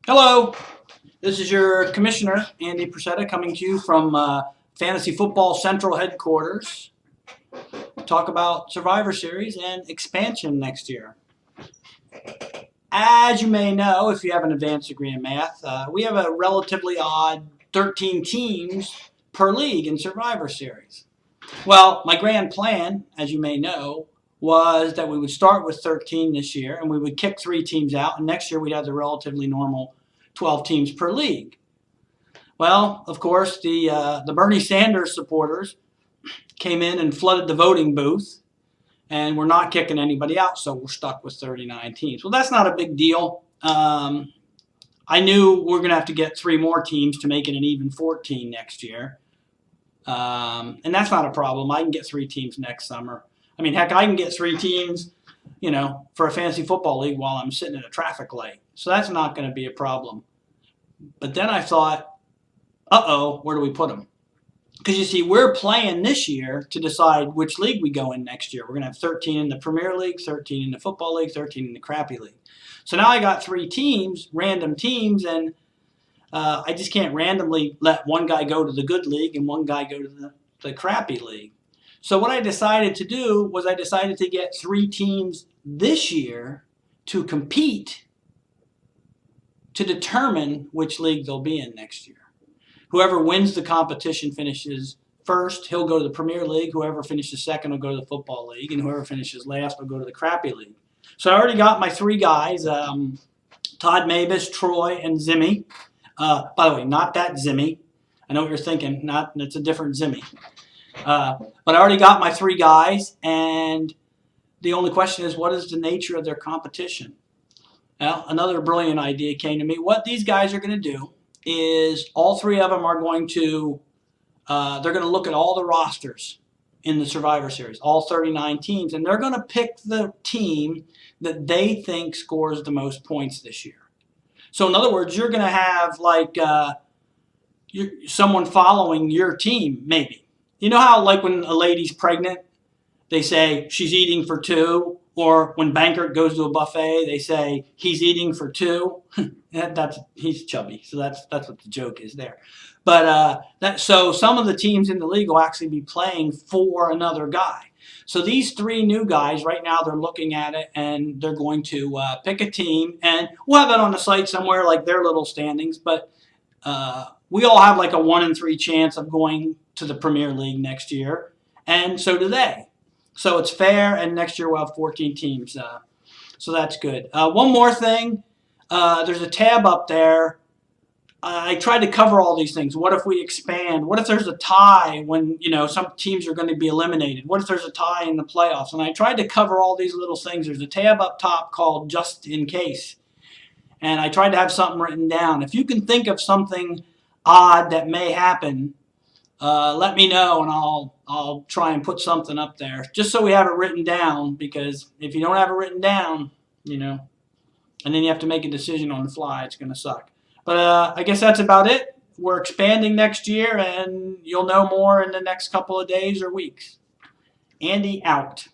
Hello, this is your Commissioner, Andy Presetta, coming to you from Fantasy Football Central Headquarters. Talk about Survivor Series and expansion next year. As you may know, if you have an advanced degree in math, we have a relatively odd 13 teams per league in Survivor Series. Well, my grand plan, as you may know, was that we would start with 13 this year and we would kick 3 teams out, and next year we'd have the relatively normal 12 teams per league. Well, of course, the Bernie Sanders supporters came in and flooded the voting booth, and we're not kicking anybody out, so we're stuck with 39 teams. Well, that's not a big deal. I knew we're going to have to get 3 more teams to make it an even 14 next year, and that's not a problem. I can get 3 teams next summer. I mean, heck, I can get 3 teams, for a fantasy football league while I'm sitting at a traffic light. So that's not going to be a problem. But then I thought, where do we put them? Because you see, we're playing this year to decide which league we go in next year. We're going to have 13 in the Premier League, 13 in the Football League, 13 in the Crappy League. So now I got 3 teams, random teams, and I just can't randomly let one guy go to the good league and one guy go to the Crappy League. So what I decided to do was I decided to get 3 teams this year to compete to determine which league they'll be in next year. Whoever wins the competition finishes first, he'll go to the Premier League. Whoever finishes second will go to the Football League, and whoever finishes last will go to the Crappy League. So I already got my 3 guys, Todd Mavis, Troy, and Zimmy. By the way, not that Zimmy. I know what you're thinking. It's a different Zimmy. But I already got my 3 guys, and the only question is, what is the nature of their competition? Well, another brilliant idea came to me. What these guys are going to do is all 3 of them are going to, they're going to look at all the rosters in the Survivor Series, all 39 teams, and they're going to pick the team that they think scores the most points this year. So in other words, you're going to have like someone following your team, maybe. You know how like when a lady's pregnant, they say she's eating for 2? Or when Bankert goes to a buffet, they say he's eating for 2. He's chubby, so that's what the joke is there. But so some of the teams in the league will actually be playing for another guy. So these 3 new guys right now, they're looking at it and they're going to pick a team, and we'll have it on the site somewhere, like their little standings. But we all have like a 1 in 3 chance of going to the Premier League next year, and so do they. So it's fair, and next year we'll have 14 teams. So that's good. One more thing. There's a tab up there. I tried to cover all these things. What if we expand? What if there's a tie when, some teams are going to be eliminated? What if there's a tie in the playoffs? And I tried to cover all these little things. There's a tab up top called Just In Case. And I tried to have something written down. If you can think of something odd that may happen, let me know, and I'll try and put something up there just so we have it written down, because if you don't have it written down, and then you have to make a decision on the fly, it's going to suck. But I guess that's about it. We're expanding next year, and you'll know more in the next couple of days or weeks. Andy out.